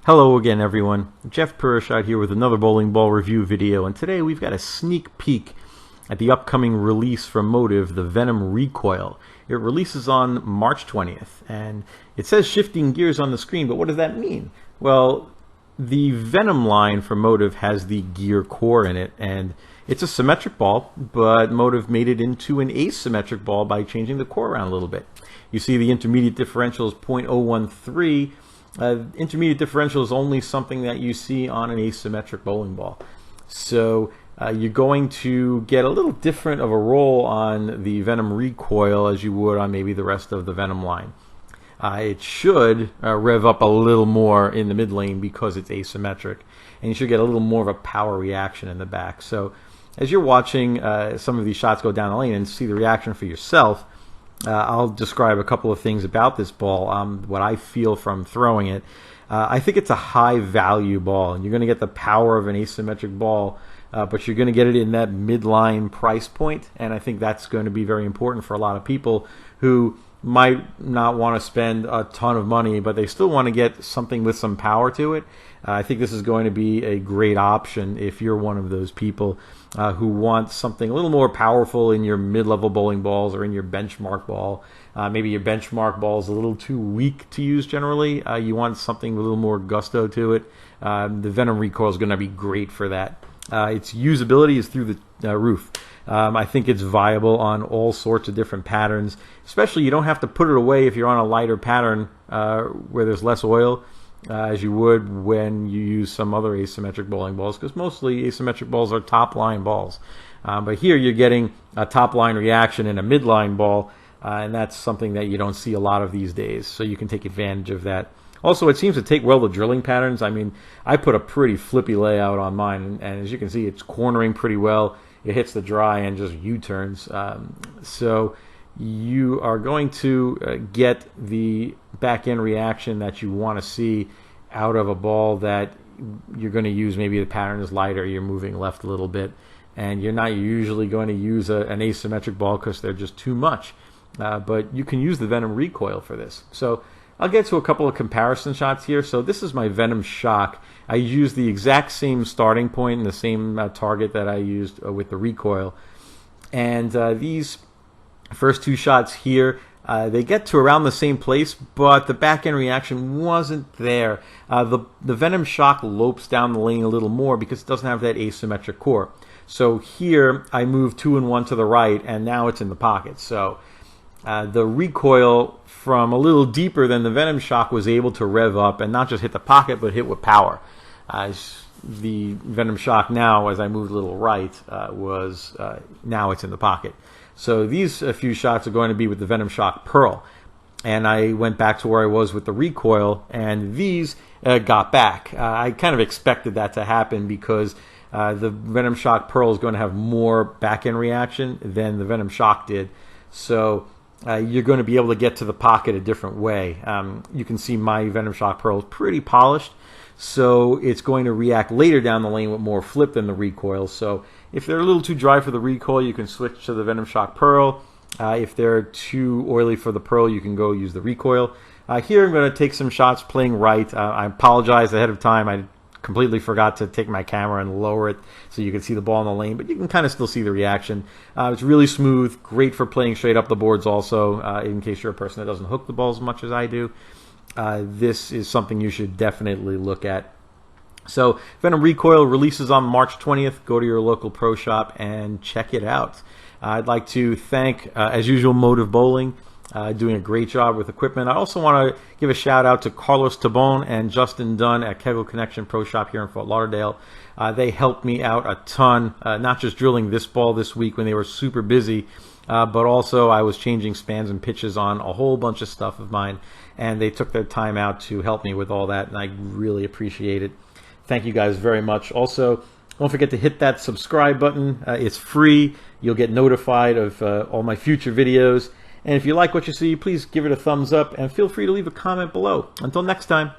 Hello again, everyone. Jeff Piroozshad here with another bowling ball review video, and today we've got a sneak peek at the upcoming release from MOTIV, the Venom Recoil. It releases on March 20th, and it says shifting gears on the screen, but what does that mean? Well, the Venom line from MOTIV has the gear core in it, and it's a symmetric ball, but MOTIV made it into an asymmetric ball by changing the core around a little bit. You see the intermediate differential is 0.013. Intermediate differential is only something that you see on an asymmetric bowling ball. So you're going to get a little different of a roll on the Venom Recoil as you would on maybe the rest of the Venom line. It should rev up a little more in the mid lane because it's asymmetric, and you should get a little more of a power reaction in the back. So as you're watching some of these shots go down the lane and see the reaction for yourself, I'll describe a couple of things about this ball, what I feel from throwing it. I think it's a high value ball, and you're going to get the power of an asymmetric ball, but you're going to get it in that midline price point, and I think that's going to be very important for a lot of people who might not want to spend a ton of money, but they still want to get something with some power to it. I think this is going to be a great option if you're one of those people who want something a little more powerful in your mid-level bowling balls or in your benchmark ball. Maybe your benchmark ball is a little too weak to use generally. You want something with a little more gusto to it. The Venom Recoil is going to be great for that. Its usability is through the roof. I think it's viable on all sorts of different patterns. Especially, you don't have to put it away if you're on a lighter pattern where there's less oil, as you would when you use some other asymmetric bowling balls, because mostly asymmetric balls are top line balls. But here you're getting a top line reaction in a midline ball, and that's something that you don't see a lot of these days. So you can take advantage of that. Also, it seems to take well the drilling patterns. I mean, I put a pretty flippy layout on mine, and as you can see, it's cornering pretty well. It hits the dry and just U-turns. So you are going to get the back-end reaction that you want to see out of a ball that you're going to use. Maybe the pattern is lighter, you're moving left a little bit, and you're not usually going to use an asymmetric ball because they're just too much. But you can use the Venom Recoil for this. So I'll get to a couple of comparison shots here. So this is my Venom Shock. I used the exact same starting point and the same target that I used with the Recoil. And these first two shots here, they get to around the same place, but the back-end reaction wasn't there. The Venom Shock lopes down the lane a little more because it doesn't have that asymmetric core. So here I move 2 and 1 to the right, and now it's in the pocket. So the Recoil from a little deeper than the Venom Shock was able to rev up and not just hit the pocket, but hit with power. The Venom Shock now, as I moved a little right, now it's in the pocket. So these few shots are going to be with the Venom Shock Pearl. And I went back to where I was with the Recoil, and these got back. I kind of expected that to happen because the Venom Shock Pearl is going to have more back-end reaction than the Venom Shock did. So you're going to be able to get to the pocket a different way. You can see my Venom Shock Pearl is pretty polished, so it's going to react later down the lane with more flip than the Recoil. So if they're a little too dry for the Recoil, you can switch to the Venom Shock Pearl. If they're too oily for the Pearl, you can go use the Recoil. Here I'm going to take some shots playing right. I apologize ahead of time. I completely forgot to take my camera and lower it so you can see the ball in the lane, but you can kind of still see the reaction. It's really smooth, great for playing straight up the boards also, in case you're a person that doesn't hook the ball as much as I do. This is something you should definitely look at. So Venom Recoil releases on March 20th. Go to your local pro shop and check it out. I'd like to thank, as usual, MOTIV Bowling, doing a great job with equipment. I also want to give a shout out to Carlos Tabon and Justin Dunn at Kegel Connection Pro Shop here in Fort Lauderdale. They helped me out a ton, not just drilling this ball this week when they were super busy, but also I was changing spans and pitches on a whole bunch of stuff of mine, and they took their time out to help me with all that, and I really appreciate it. Thank you guys very much. Also, don't forget to hit that subscribe button. It's free. You'll get notified of all my future videos. And if you like what you see, please give it a thumbs up and feel free to leave a comment below. Until next time.